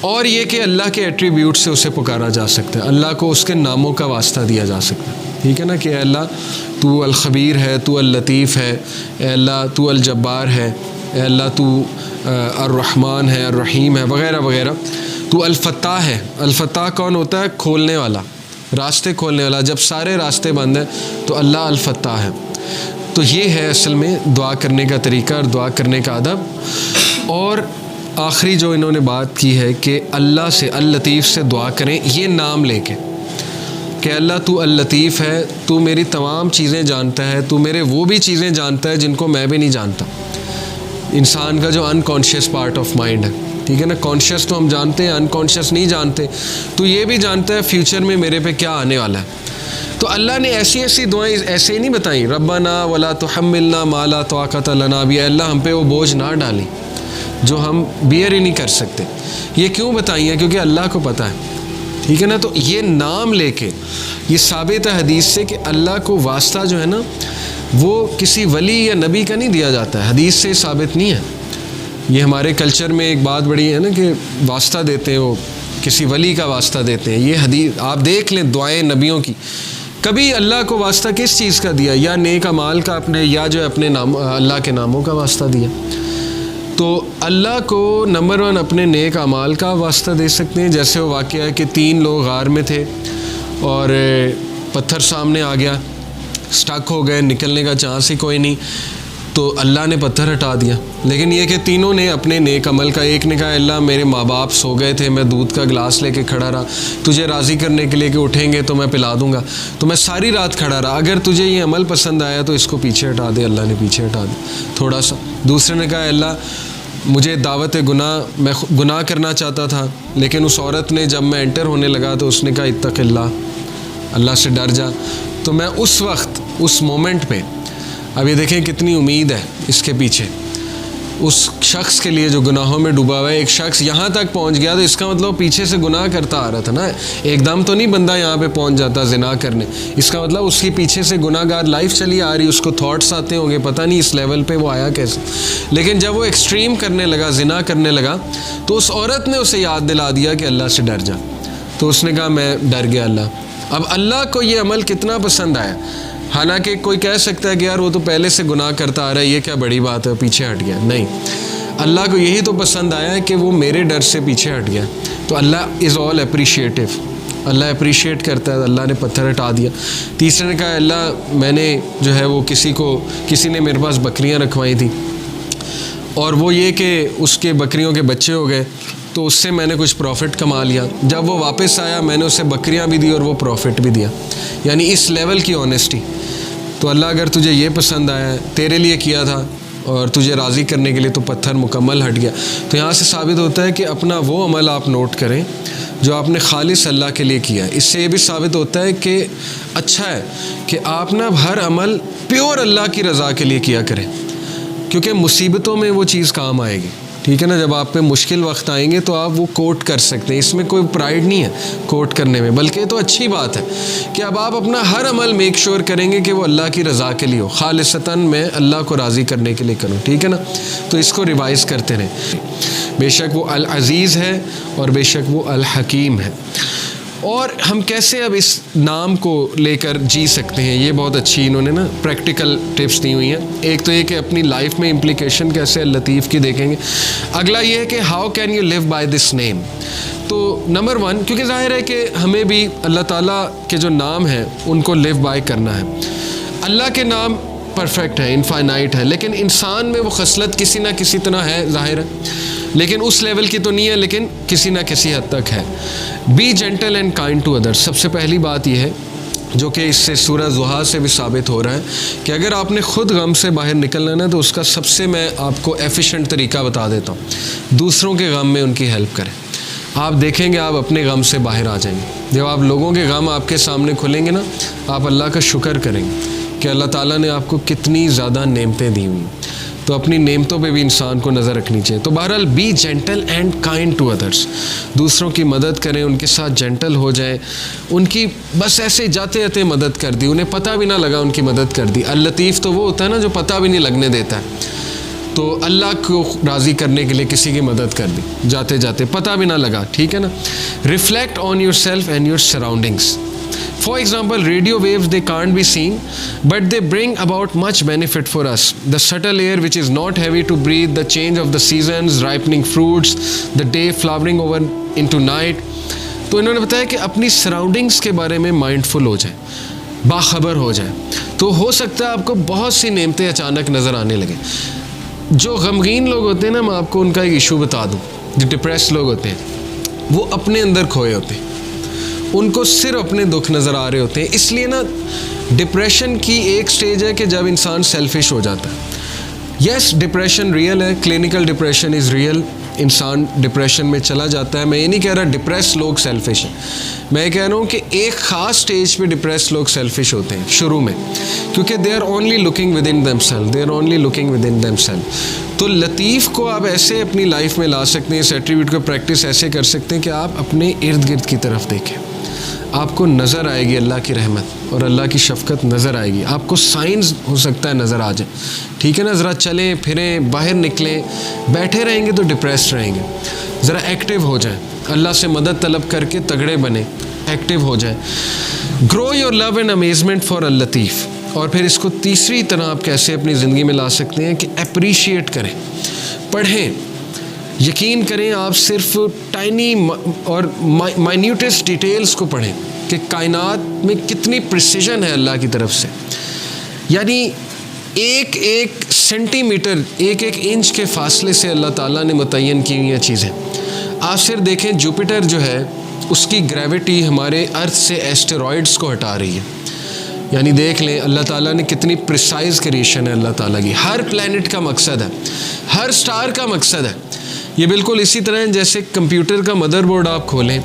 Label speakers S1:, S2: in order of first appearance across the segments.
S1: اور یہ کہ اللہ کے ایٹریبیوٹ سے اسے پکارا جا سکتا ہے، اللہ کو اس کے ناموں کا واسطہ دیا جا سکتا ہے، ٹھیک ہے نا، کہ اے اللہ تو الخبیر ہے، تو اللطیف ہے، اے اللہ تو الجبار ہے، اے اللہ تو الرحمن ہے، الرحیم ہے، وغیرہ وغیرہ. تو الفتاح ہے. الفتاح کون ہوتا ہے؟ کھولنے والا، راستے کھولنے والا. جب سارے راستے بند ہیں تو اللہ الفتاح ہے. تو یہ ہے اصل میں دعا کرنے کا طریقہ اور دعا کرنے کا ادب. اور آخری جو انہوں نے بات کی ہے کہ اللہ سے، اللطیف سے دعا کریں، یہ نام لے کے کہ اللہ تو اللطیف ہے، تو میری تمام چیزیں جانتا ہے، تو میرے وہ بھی چیزیں جانتا ہے جن کو میں بھی نہیں جانتا. انسان کا جو انکانشیس پارٹ آف مائنڈ ہے، ٹھیک ہے نا، کانشیس تو ہم جانتے ہیں، انکانشیس نہیں جانتے. تو یہ بھی جانتا ہے فیوچر میں میرے پہ کیا آنے والا ہے. تو اللہ نے ایسی ایسی دعائیں ایسے ہی نہیں بتائیں، ربنا ولا تحملنا ما لا طاقت لنا بہ، اللہ ہم پہ وہ بوجھ نہ ڈالیں جو ہم بیئر ہی نہیں کر سکتے. یہ کیوں بتائی ہیں؟ کیونکہ اللہ کو پتہ ہے، ٹھیک ہے نا. تو یہ نام لے کے، یہ ثابت ہے حدیث سے کہ اللہ کو واسطہ جو ہے نا وہ کسی ولی یا نبی کا نہیں دیا جاتا ہے، حدیث سے ثابت نہیں ہے. یہ ہمارے کلچر میں ایک بات بڑی ہے نا کہ واسطہ دیتے ہیں، وہ کسی ولی کا واسطہ دیتے ہیں. یہ حدیث آپ دیکھ لیں دعائیں نبیوں کی، کبھی اللہ کو واسطہ کس چیز کا دیا؟ یا نیک اعمال کا اپنے، یا جو اپنے نام اللہ کے ناموں کا واسطہ دیا. تو اللہ کو نمبر 1 اپنے نیک اعمال کا واسطہ دے سکتے ہیں. جیسے وہ واقعہ ہے کہ 3 لوگ غار میں تھے اور پتھر سامنے آ گیا، سٹک ہو گئے، نکلنے کا چانس ہی کوئی نہیں، تو اللہ نے پتھر ہٹا دیا. لیکن یہ کہ تینوں نے اپنے نیک عمل کا، ایک نے کہا اللہ میرے ماں باپ سو گئے تھے، میں دودھ کا گلاس لے کے کھڑا رہا، تجھے راضی کرنے کے لیے کہ اٹھیں گے تو میں پلا دوں گا، تو میں ساری رات کھڑا رہا، اگر تجھے یہ عمل پسند آیا تو اس کو پیچھے ہٹا دے. اللہ نے پیچھے ہٹا دیا تھوڑا سا. دوسرے نے کہا اللہ مجھے دعوت گناہ، میں گناہ کرنا چاہتا تھا، لیکن اس عورت نے جب میں انٹر ہونے لگا تو اس نے کہا اتق اللہ، اللہ سے ڈر جا. تو میں اس وقت، اس مومنٹ پہ، اب یہ دیکھیں کتنی امید ہے اس کے پیچھے، اس شخص کے لیے جو گناہوں میں ڈوبا ہوا ہے. ایک شخص یہاں تک پہنچ گیا تو اس کا مطلب پیچھے سے گناہ کرتا آ رہا تھا نا، ایک دم تو نہیں بندہ یہاں پہ پہنچ جاتا زنا کرنے. اس کا مطلب اس کی پیچھے سے گناہ گار لائف چلی آ رہی، اس کو تھاٹس آتے ہوں گے، پتہ نہیں اس لیول پہ وہ آیا کیسے. لیکن جب وہ ایکسٹریم کرنے لگا، زنا کرنے لگا، تو اس عورت نے اسے یاد دلا دیا کہ اللہ سے ڈر جا. تو اس نے کہا میں ڈر گیا اللہ. اب اللہ کو یہ عمل کتنا پسند آیا. حالانکہ کوئی کہہ سکتا ہے کہ یار وہ تو پہلے سے گناہ کرتا آ رہا ہے، یہ کیا بڑی بات ہے، پیچھے ہٹ گیا. نہیں، اللہ کو یہی تو پسند آیا ہے کہ وہ میرے ڈر سے پیچھے ہٹ گیا. تو اللہ از آل اپریشیٹو، اللہ اپریشیٹ کرتا ہے. اللہ نے پتھر ہٹا دیا. تیسرے نے کہا اللہ میں نے جو ہے وہ کسی نے میرے پاس بکریاں رکھوائی تھیں، اور وہ یہ کہ اس کے بکریوں کے بچے ہو گئے، تو اس سے میں نے کچھ پروفٹ کما لیا. جب وہ واپس آیا میں نے اسے بکریاں بھی دی اور وہ پروفٹ بھی دیا. یعنی اس لیول کی آنیسٹی. تو اللہ اگر تجھے یہ پسند آیا ہے، تیرے لیے کیا تھا اور تجھے راضی کرنے کے لیے، تو پتھر مکمل ہٹ گیا. تو یہاں سے ثابت ہوتا ہے کہ اپنا وہ عمل آپ نوٹ کریں جو آپ نے خالص اللہ کے لیے کیا ہے. اس سے یہ بھی ثابت ہوتا ہے کہ اچھا ہے کہ آپ نا ہر عمل پیور اللہ کی رضا کے لیے کیا کریں، کیونکہ مصیبتوں میں وہ چیز کام آئے گی. ٹھیک ہے نا، جب آپ پہ مشکل وقت آئیں گے تو آپ وہ کوٹ کر سکتے ہیں. اس میں کوئی پرائیڈ نہیں ہے کوٹ کرنے میں، بلکہ یہ تو اچھی بات ہے کہ اب آپ اپنا ہر عمل میک شور کریں گے کہ وہ اللہ کی رضا کے لیے ہو، خالصتاً میں اللہ کو راضی کرنے کے لیے کروں. ٹھیک ہے نا، تو اس کو ریوائز کرتے رہیں. بے شک وہ العزیز ہے اور بے شک وہ الحکیم ہے. اور ہم کیسے اب اس نام کو لے کر جی سکتے ہیں، یہ بہت اچھی انہوں نے نا پریکٹیکل ٹپس دی ہوئی ہیں. ایک تو یہ کہ اپنی لائف میں امپلیکیشن کیسے اللطیف کی دیکھیں گے. اگلا یہ ہے کہ how can you live by this name. تو نمبر 1، کیونکہ ظاہر ہے کہ ہمیں بھی اللہ تعالیٰ کے جو نام ہیں ان کو لیو بائی کرنا ہے. اللہ کے نام پرفیکٹ ہے، انفائنائٹ ہے، لیکن انسان میں وہ خصلت کسی نہ کسی طرح ہے، ظاہر ہے، لیکن اس لیول کی تو نہیں ہے، لیکن کسی نہ کسی حد تک ہے. Be gentle and kind to others. سب سے پہلی بات یہ ہے جو کہ اس سے سورہ ضحیٰ سے بھی ثابت ہو رہا ہے کہ اگر آپ نے خود غم سے باہر نکلنا نا تو اس کا سب سے میں آپ کو ایفیشینٹ طریقہ بتا دیتا ہوں، دوسروں کے غم میں ان کی ہیلپ کریں. آپ دیکھیں گے آپ اپنے غم سے باہر آ جائیں گے. جب آپ لوگوں کے غم آپ کے سامنے کھلیں گے نا، آپ اللہ کا شکر کریں گے کہ اللہ تعالیٰ نے آپ کو کتنی زیادہ نعمتیں دی ہوئی. تو اپنی نعمتوں پہ بھی انسان کو نظر رکھنی چاہیے. تو بہرحال be gentle and kind to others. دوسروں کی مدد کریں، ان کے ساتھ جینٹل ہو جائیں، ان کی بس ایسے جاتے جاتے مدد کر دی، انہیں پتہ بھی نہ لگا ان کی مدد کر دی. اللطیف تو وہ ہوتا ہے نا جو پتہ بھی نہیں لگنے دیتا ہے. تو اللہ کو راضی کرنے کے لیے کسی کی مدد کر دی جاتے جاتے، پتہ بھی نہ لگا، ٹھیک ہے نا. Reflect on your self and your surroundings. For example, radio waves, they can't be seen, but they bring about much benefit for us. The subtle air which is not heavy to breathe, the change of the seasons, ripening fruits, the day flowering over into night. تو انہوں نے بتایا کہ اپنی surroundings کے بارے میں mindful ہو جائیں، باخبر ہو جائیں، تو ہو سکتا ہے آپ کو بہت سی نعمتیں اچانک نظر آنے لگیں. جو غمگین لوگ ہوتے ہیں نا، میں آپ کو ان کا ایک ایشو بتا دوں. جو ڈپریس لوگ ہوتے ہیں وہ اپنے اندر کھوئے ہوتے ہیں، ان کو صرف اپنے دکھ نظر آ رہے ہوتے ہیں. اس لیے نا ڈپریشن کی ایک سٹیج ہے کہ جب انسان سیلفش ہو جاتا ہے. یس، ڈپریشن ریئل ہے، کلینکل ڈپریشن از ریئل. انسان ڈپریشن میں چلا جاتا ہے. میں یہ نہیں کہہ رہا ڈپریس لوگ سیلفش ہیں، میں یہ کہہ رہا ہوں کہ ایک خاص سٹیج پہ ڈپریس لوگ سیلفش ہوتے ہیں شروع میں، کیونکہ they are only looking within them self, they are only looking within them self. تو لطیف کو آپ ایسے اپنی لائف میں لا سکتے ہیں، اس ایٹریبیوٹ کو پریکٹس ایسے کر سکتے ہیں کہ آپ اپنے ارد گرد کی طرف دیکھیں، آپ کو نظر آئے گی اللہ کی رحمت اور اللہ کی شفقت نظر آئے گی. آپ کو سائنس ہو سکتا ہے نظر آ جائے، ٹھیک ہے نا. ذرا چلیں پھریں، باہر نکلیں. بیٹھے رہیں گے تو ڈپریسڈ رہیں گے. ذرا ایکٹیو ہو جائیں، اللہ سے مدد طلب کر کے تگڑے بنیں، ایکٹیو ہو جائیں. Grow your love and amazement for اللطیف. اور پھر اس کو تیسری طرح آپ کیسے اپنی زندگی میں لا سکتے ہیں کہ اپریشیٹ کریں، پڑھیں. یقین کریں آپ صرف ٹائنی اور مائنیوٹسٹ ڈیٹیلز کو پڑھیں کہ کائنات میں کتنی پریسیجن ہے اللہ کی طرف سے. یعنی ایک ایک سینٹی میٹر، ایک ایک انچ کے فاصلے سے اللہ تعالیٰ نے متعین کی ہوئی چیزیں. آپ صرف دیکھیں جوپیٹر جو ہے اس کی گریوٹی ہمارے ارتھ سے ایسٹیرائڈس کو ہٹا رہی ہے. یعنی دیکھ لیں اللہ تعالیٰ نے کتنی پریسائز کریشن ہے اللہ تعالیٰ کی. ہر پلانٹ کا مقصد ہے، ہر سٹار کا مقصد ہے. یہ بالکل اسی طرح جیسے کمپیوٹر کا مدر بورڈ آپ کھولیں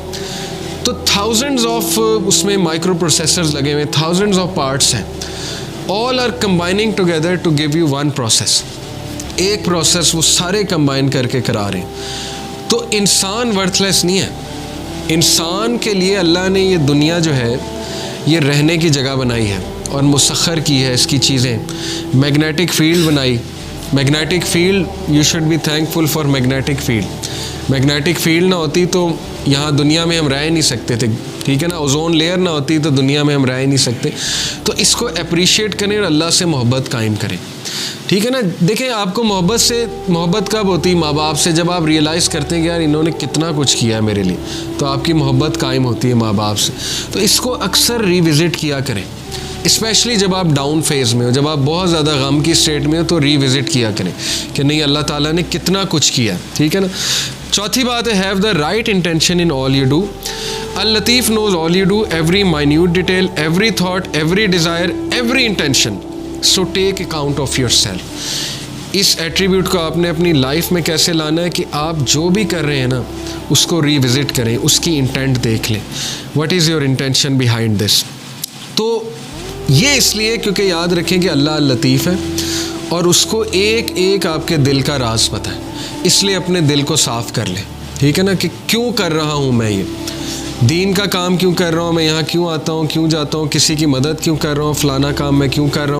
S1: تو تھاؤزنڈز آف اس میں مائکرو پروسیسرز لگے ہوئے، تھاؤزنڈز آف پارٹس ہیں. All are combining together to give you one process. ایک پروسیس وہ سارے کمبائن کر کے کرا رہے ہیں. تو انسان ورتھ لیس نہیں ہے. انسان کے لیے اللہ نے یہ دنیا جو ہے یہ رہنے کی جگہ بنائی ہے اور مسخر کی ہے. اس کی چیزیں میگنیٹک فیلڈ بنائی. Magnetic field, you should be thankful for magnetic field. Magnetic field نہ ہوتی تو یہاں دنیا میں ہم رہ ہی نہیں سکتے تھے، ٹھیک ہے نا. اوزون لیئر نہ ہوتی تو دنیا میں ہم رہ ہی نہیں سکتے. تو اس کو اپریشیٹ کریں اور اللہ سے محبت قائم کریں، ٹھیک ہے نا. دیکھیں آپ کو محبت کب ہوتی؟ ماں باپ سے. جب آپ ریئلائز کرتے ہیں کہ یار انہوں نے کتنا کچھ کیا ہے میرے لیے، تو آپ کی محبت قائم ہوتی ہے ماں باپ سے. تو اس کو اکثر ریوزٹ کیا کریں، اسپیشلی جب آپ ڈاؤن فیز میں ہو، جب آپ بہت زیادہ غم کی اسٹیٹ میں ہو تو ریوزٹ کیا کریں کہ نہیں اللہ تعالیٰ نے کتنا کچھ کیا، ٹھیک ہے نا. چوتھی بات ہے have the right intention in all you do. اللطیف knows all you do, every minute detail, every thought, every desire, every intention. So take account of yourself. اس ایٹریبیوٹ کو آپ نے اپنی لائف میں کیسے لانا ہے کہ آپ جو بھی کر رہے ہیں نا اس کو ریوزٹ کریں، اس کی انٹینٹ دیکھ لیں. What is your intention behind this? تو یہ اس لیے کیونکہ یاد رکھیں کہ اللہ لطیف ہے اور اس کو ایک ایک آپ کے دل کا راز پتہ ہے. اس لیے اپنے دل کو صاف کر لیں، ٹھیک ہے نا، کہ کیوں کر رہا ہوں میں یہ دین کا کام، کیوں کر رہا ہوں میں، یہاں کیوں آتا ہوں، کیوں جاتا ہوں، کسی کی مدد کیوں کر رہا ہوں، فلانا کام میں کیوں کر رہا ہوں.